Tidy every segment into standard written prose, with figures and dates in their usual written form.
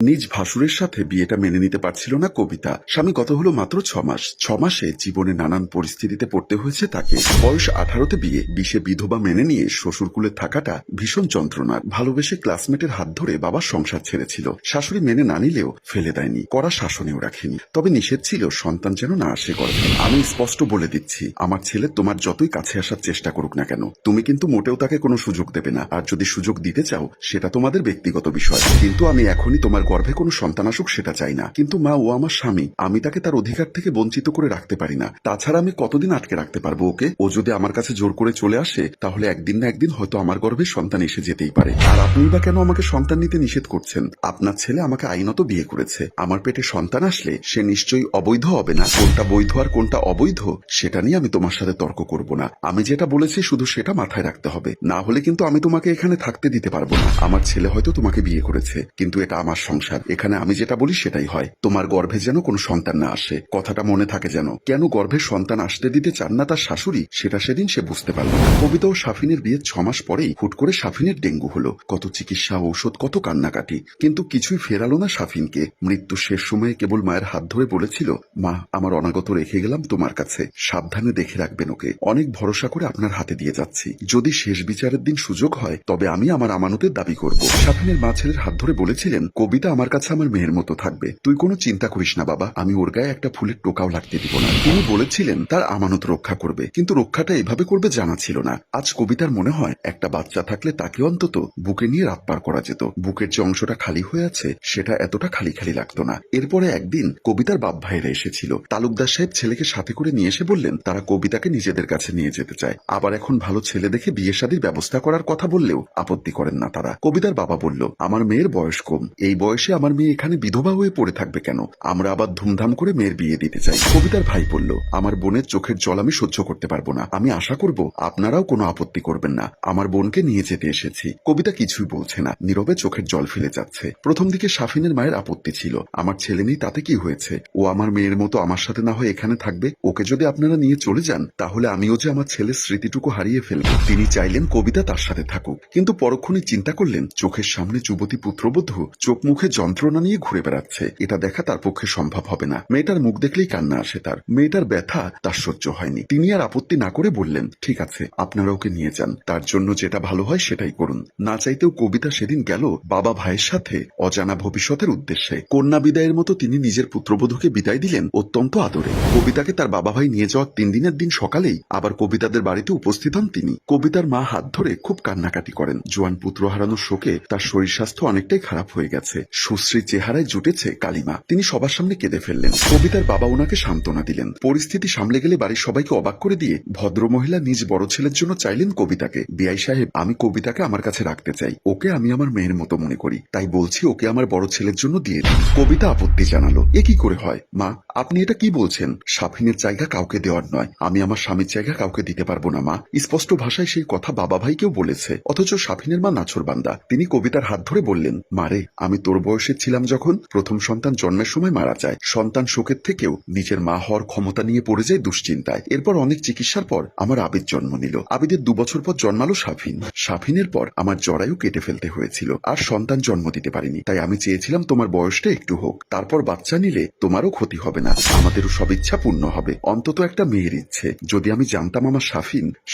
নিজ ভাসুরের সাথে বিয়েটা মেনে নিতে পারছিল না কবিতা। স্বামী গত হলো মাত্র 6 মাস। 6 মাসে জীবনে নানান পরিস্থিতিতে পড়তে হয়েছে তাকে। বয়স 18তে বিয়ে, 20-এ বিধবা মেনে নিয়ে শ্বশুরকুলে থাকাটা ভীষণ যন্ত্রণার। ভালোবেসে ক্লাসমেটের হাত ধরে বাবার সংসার ছেড়েছিল। শাশুড়ি মেনে না নিলেও ফেলে দেয়নি, কড়া শাসনেও রাখেনি। তবে নিষেধ ছিল সন্তান যেন না আসে গর্ভে। আমি স্পষ্ট বলে দিচ্ছি, আমার ছেলে তোমার যতই কাছে আসার চেষ্টা করুক না কেন, তুমি কিন্তু মোটেও তাকে কোনো সুযোগ দেবে না। আর যদি সুযোগ দিতে চাও সেটা তোমাদের ব্যক্তিগত বিষয়, কিন্তু আমি এখনই তোমার গর্ভে কোনো সন্তান আসুক সেটা চাই না। কিন্তু মা, ও আমার স্বামী, আমি তাকে তার অধিকার থেকে বঞ্চিত করে রাখতে পারি না। তাছাড়া আমি কতদিন আটকে রাখতে পারবো ওকে? ও যদি আমার কাছে জোর করে চলে আসে তাহলে একদিন না একদিন হয়তো আমার গর্ভে সন্তান এসে যেতেই পারে। আর আপনি বা কেন আমাকে সন্তান নিতে নিষেধ করছেন? আপনার ছেলে আমাকে আইনত বিয়ে করেছে। আমার পেটে সন্তান আসলে সে নিশ্চয়ই অবৈধ হবে না। কোনটা বৈধ আর কোনটা অবৈধ সেটা নিয়ে আমি তোমার সাথে তর্ক করব না। আমি যেটা বলেছি শুধু সেটা মাথায় রাখতে হবে, না হলে কিন্তু আমি তোমাকে এখানে থাকতে দিতে পারবো না। আমার ছেলে হয়তো তোমাকে বিয়ে করেছে, কিন্তু এটা আমার সংসার, এখানে আমি যেটা বলি সেটাই হয়। তোমার গর্ভে যেন কোনো সন্তান না আসে, কথাটা মনে থাকে যেন। কেন গর্ভে সন্তান আসতে দিতে চান না তার শাশুড়ি, সেটা সেদিন সে বুঝতে পারল না। কবিতা ও সাফিনের বিয়ের 6 মাস পরেই হুট করে সাফিনের ডেঙ্গু হলো। কত চিকিৎসা, ঔষধ, কত কান্নাকাটি, কিন্তু কিছুই ফেরালো না সাফিনকে। মৃত্যু শেষ সময়ে কেবল মায়ের হাত ধরে বলেছিল, মা, আমার অনাগত রেখে গেলাম তোমার কাছে, সাবধানে দেখে রাখবেন ওকে। অনেক ভরসা করে আপনার হাতে দিয়ে যাচ্ছি। যদি শেষ বিচারের দিন সুযোগ হয় তবে আমি আমার আমানতের দাবি করব। সাফিনের মা ছেলের হাত ধরে বলেছিলেন, কবিতা আমার কাছে আমার মেয়ের মতো থাকবে, তুই কোনো চিন্তা করিস না বাবা, আমি ওর গায়ে একটা ফুলের টোকাও লাগতে দিব না। তিনি বলেছিলেন তার আমানত রক্ষা করবে, কিন্তু রক্ষাটা এভাবে করবে জানা ছিল না। আজ কবিতার মনে হয় একটা বাচ্চা থাকলে তাকে অন্তত বুকে নিয়ে রাত পার করা যেত। বুকের যে অংশটা খালি হয়ে আছে সেটা এতটা খালি খালি লাগতো না। এরপরে একদিন কবিতার বাপ ভাইরা এসেছিল। তালুকদার সাহেব ছেলেকে সাথে করে নিয়ে এসে বললেন তারা কবিতাকে নিজেদের কাছে নিয়ে যেতে চায়। আবার এখন ভালো ছেলে দেখে বিয়ে শাদীর ব্যবস্থা করার কথা বললেও আপত্তি করেন না তারা। কবিতার বাবা বলল, আমার মেয়ের বয়স কম, এই বয়সে আমার মেয়ে এখানে বিধবা হয়ে পড়ে থাকবে কেন? আমরা আবার ধুমধাম করে মেয়ের বিয়ে দিতে চাই। কবিতার ভাই বলল, আমার বোনের চোখের জল আমি সহ্য করতে পারবো না। আমি আশা করব আপনারাও কোনো আপত্তি করবেন না। আমার বোনকে নিয়ে যেতে এসেছি। কবিতা কিছুই বলছে না, নীরবে চোখের জল ফেলে যাচ্ছে। প্রথম দিকে সাফিনের মায়ের আপত্তি ছিল, আমার ছেলে নেই তাতে কি হয়েছে, ও আমার মেয়ের মতো আমার সাথে না হয়ে এখানে থাকবে। ওকে যদি আপনারা নিয়ে চলে যান তাহলে আমিও যে আমার ছেলের স্মৃতিটুকু হারিয়ে ফেলব। তিনি চাইলেন কবিতা তার সাথে থাকুক, কিন্তু পরক্ষণে চিন্তা করলেন চোখের সামনে যুবতী পুত্রবধূ চোখ মুখে যন্ত্রণা নিয়ে ঘুরে বেড়াচ্ছে, এটা দেখা তার পক্ষে সম্ভব হবে না। মেয়েটার মুখ দেখলেই কান্না আসে তার। মেয়েটার ব্যথা তার সহ্য হয়নি। তিনি আর আপত্তি না করে বললেন, ঠিক আছে, আপনারা ওকে নিয়ে যান, তার জন্য যেটা ভালো হয় সেটাই করুন। না চাইতেও কবিতা সেদিন গেল বাবা ভাইয়ের সাথে অজানা ভবিষ্যতের উদ্দেশ্যে। কন্যা বিদায়ের মতো তিনি নিজের পুত্রবধূকে বিদায় দিলেন অত্যন্ত আদরে। কবিতাকে তার বাবা ভাই নিয়ে যাওয়ার 3 দিনের দিন সকালেই আবার কবিতাদের বাড়িতে উপস্থিত হন তিনি। কবিতার মা হাত ধরে খুব কান্নাকাটি করেন। জোয়ান পুত্র হারানোর শোকে তার শরীর স্বাস্থ্য অনেকটাই খারাপ হয়ে গেছে। সুশ্রী চেহারায় জুটেছে কালিমা। তিনি সবার সামনে কেঁদে ফেললেন। কবিতার বাবা ওনাকে সান্ত্বনা দিলেন। পরিস্থিতি সামলে গেলে বাড়ির সবাইকে অবাক করে দিয়ে ভদ্রমহিলা নিজ বড় ছেলের জন্য চাইলেন কবিতাকে, বিআই সাহেব, আমি কবিতাকে আমার কাছে রাখতে চাই, ওকে আমি আমার মেয়ের মতো মনে করি, তাই বলছি ওকে আমার বড় ছেলের জন্য দিয়ে দিন। কবিতা আপত্তি জানালো, এ কি করে হয় মা, আপনি এটা কি বলছেন? সাফিনের জায়গা কাউকে দেওয়ার নয়, আমি আমার স্বামীর জায়গা কাউকে দিতে পারবো না মা। স্পষ্ট ভাষায় সেই কথা বাবা ভাইকেও বলেছে, অথচ সাফিনের মা নাছোড়বান্দা। তিনি কবিতার হাত ধরে বললেন, মারে, আমি তোর বয়সে ছিলাম যখন প্রথম সন্তান জন্মের সময় মারা যায়। সন্তান শোকের থেকেও নিজের মা হওয়ার ক্ষমতা নিয়ে পড়ে যায় দুশ্চিন্তায়। এরপর অনেক চিকিৎসার পর আমার আবিদ জন্ম নিল। আবিদের 2 বছর পর জন্মালো সাফিন। সাফিনের পর আমার জরায়ু কেটে ফেলতে হয়েছিল, আর সন্তান জন্ম দিতে পারিনি। তাই আমি চেয়েছিলাম তোমার বয়সটা একটু হোক, তারপর বাচ্চা নিলে তোমারও ক্ষতি হবে না, আমাদেরও সব ইচ্ছা পূর্ণ হবে, অন্তত একটা মেয়ের ইচ্ছে। যদি আমি জানতাম আমার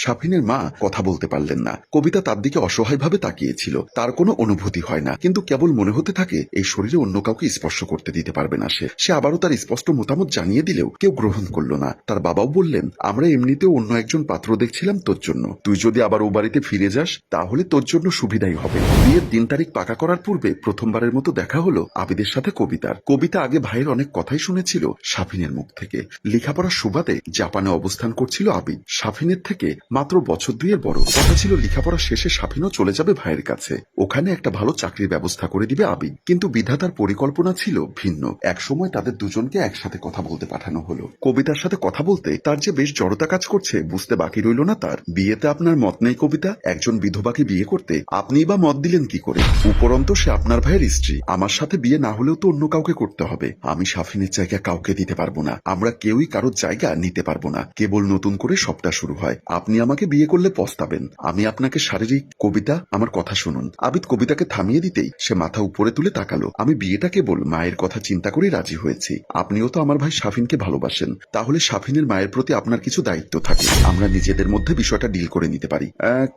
সাফিনের মা কথা বলতে পারলেন না। কবিতা তার দিকে অসহায়ভাবে তাকিয়েছিল। তার কোনো অনুভূতি হয় না, কিন্তু কেবল মনে হতে থাকে এই শরীরে অন্য কাউকে স্পর্শ করতে দিতে পারবে না সে আবারও তার স্পষ্ট মতামত জানিয়ে দিলেও কেউ গ্রহণ করল না। তার বাবাও বললেন, আমরা এমনিতেও অন্য একজন পাত্র দেখছিলাম তোর জন্য, তুই যদি আবার ও বাড়িতে ফিরে যাস তাহলে তোর জন্য সুবিধাই হবে। বিয়ের দিন তারিখ পাকা করার পূর্বে প্রথমবারের মতো দেখা হলো আবিদের সাথে কবিতার। কবিতা আগে ভাইয়ের অনেক কথাই শুনেছিল সাফিনের মুখ থেকে। লেখাপড়ার সুবাদে জাপানে অবস্থান করছিল আবিদ, সাফিনের থেকে মাত্র বছর 2 বড়। কথা ছিল লেখাপড়া শেষে সাফিনও চলে যাবে ভাইয়ের কাছে, ওখানে একটা ভালো চাকরির ব্যবস্থা করে দিবে আবিদ। কিন্তু বিধাতার পরিকল্পনা ছিল ভিন্ন। একসময় তাদের দুজনকে একসাথে কথা বলতে পাঠানো হলো। কবিতার সাথে কথা বলতে তার যে বেশ জড়তা কাজ করছে বুঝতে বাকি রইল না তার। বিয়েতে আপনার মত নেই কবিতা? একজন বিধবাকে বিয়ে করতে আপনিই বা মত দিলেন কি করে? উপরন্ত সে আপনার ভাইয়ের স্ত্রী। আমার সাথে বিয়ে না হলেও তো অন্য কাউকে করতে হবে। আমি সাফিনের জায়গা কাউকে দিতে পারবো না, আমরা কেউই কারোর জায়গা নিতে পারবো না। কেবল নতুন করে সবটা শুরু হয়। আপনি আমাকে বিয়ে করলে পস্তাবেন, আমি আপনাকে শারীরিক। কবিতা, আমার কথা শুনুন। আবিদ কবিতাকে থামিয়ে দিতেই সে মাথা উপরে তুলে তাকালো। আমি বিয়েটা কেবল মায়ের কথা চিন্তা করে রাজি হয়েছি। আপনিও তো আমার ভাই শাফিনকে ভালোবাসেন, তাহলে শাফিনের মায়ের প্রতি আপনার কিছু দায়িত্ব থাকে। আমরা নিজেদের মধ্যে বিষয়টা ডিল করে নিতে পারি।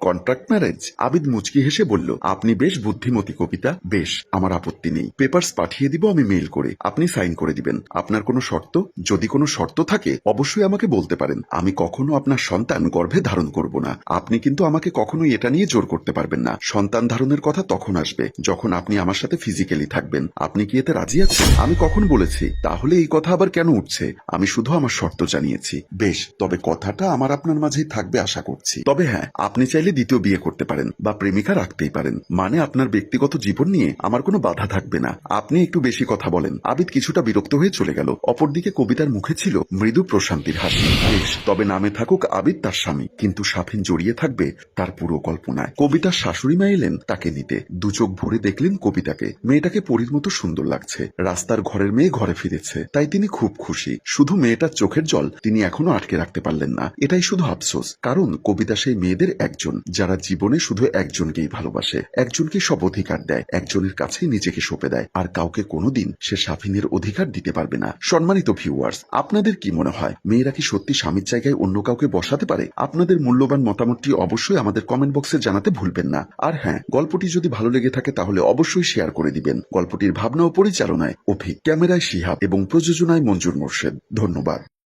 Contract marriage? আবিদ মুচকি হেসে বলল, আপনি বেশ বুদ্ধিমতী কবিতা। বেশ, আমার আপত্তি নেই। পেপারস পাঠিয়ে দিব আমি মেইল করে, আপনি সাইন করে দিবেন। আপনার কোনো শর্ত? যদি কোনো শর্ত থাকে অবশ্যই আমাকে বলতে পারেন। আমি কখনো আপনার সন্তান গর্ভে ধারণ করব না। আপনি কিন্তু আমাকে কখনোই এটা নিয়ে জোর করতে পারবেন না। সন্তান ধারণের কথা তখন আসবে যখন আপনি আমার সাথে ফিজিক্যালি থাকবেন। আপনি কি এতে রাজি আছেন? আমি কখন বলেছি? তাহলে এই কথা আবার কেন উঠছে? আমি শুধু আমার শর্ত জানিয়েছি। বেশ, তবে কথাটা আমার আপনার মাঝেই থাকবে আশা করছি। তবে হ্যাঁ, আপনি চাইলে দ্বিতীয় বিয়ে করতে পারেন বা প্রেমিকা রাখতেই পারেন। মানে আপনার ব্যক্তিগত জীবন নিয়ে আমার কোনো বাধা থাকবে না। আপনি একটু বেশি কথা বলেন। আবিদ কিছুটা বিরক্ত হয়ে চলে গেল। অপরদিকে কবিতার মুখে ছিল মৃদু প্রশান্তির হাসি। বেশ, তবে নামে থাকুক আবিদ তার স্বামী, কিন্তু শাফিন জড়িয়ে থাকবে তার পুরো কল্পনায়। কবিতার শাশুড়ি মা এলেন তাকে নিতে। দু চোখ ভরে দেখলেন কবিতাকে। মেয়েটাকে পরীর মতো সুন্দর লাগছে। রাস্তার ঘরের মেয়ে ঘরে ফিরেছে, তাই তিনি খুব খুশি। শুধু মেয়েটার চোখের জল তিনি এখনো আটকে রাখতে পারলেন না। এটাই শুধু আফসোস, কারণ কবিতা সেই মেয়েদের একজন যারা জীবনে শুধু একজনকেই ভালোবাসে, একজনকে সব অধিকার দেয়, একজনের কাছে নিজেকে সঁপে দেয়, আর কাউকে কোনোদিন সে শাফিনের অধিকার দিতে পারবে না। সম্মানিত ভিউয়ার্স, আপনাদের কি মনে হয় মেয়েরা কি সত্যি স্বামীর জায়গায় অন্য কাউকে বসাতে পারে? আপনাদের মূল্যবান মতামতটি অবশ্যই আমাদের কমেন্ট বক্সে জানাতে ভুলবেন না। আর হ্যাঁ, গল্পটি যদি ভালো লেগে থাকে তাহলে অবশ্যই শেয়ার করে দিবেন। গল্পটির ভাবনা ও পরিচালনায় অভিক, ক্যামেরায় শিহাব এবং প্রযোজনায় মঞ্জুর মোর্শেদ। ধন্যবাদ।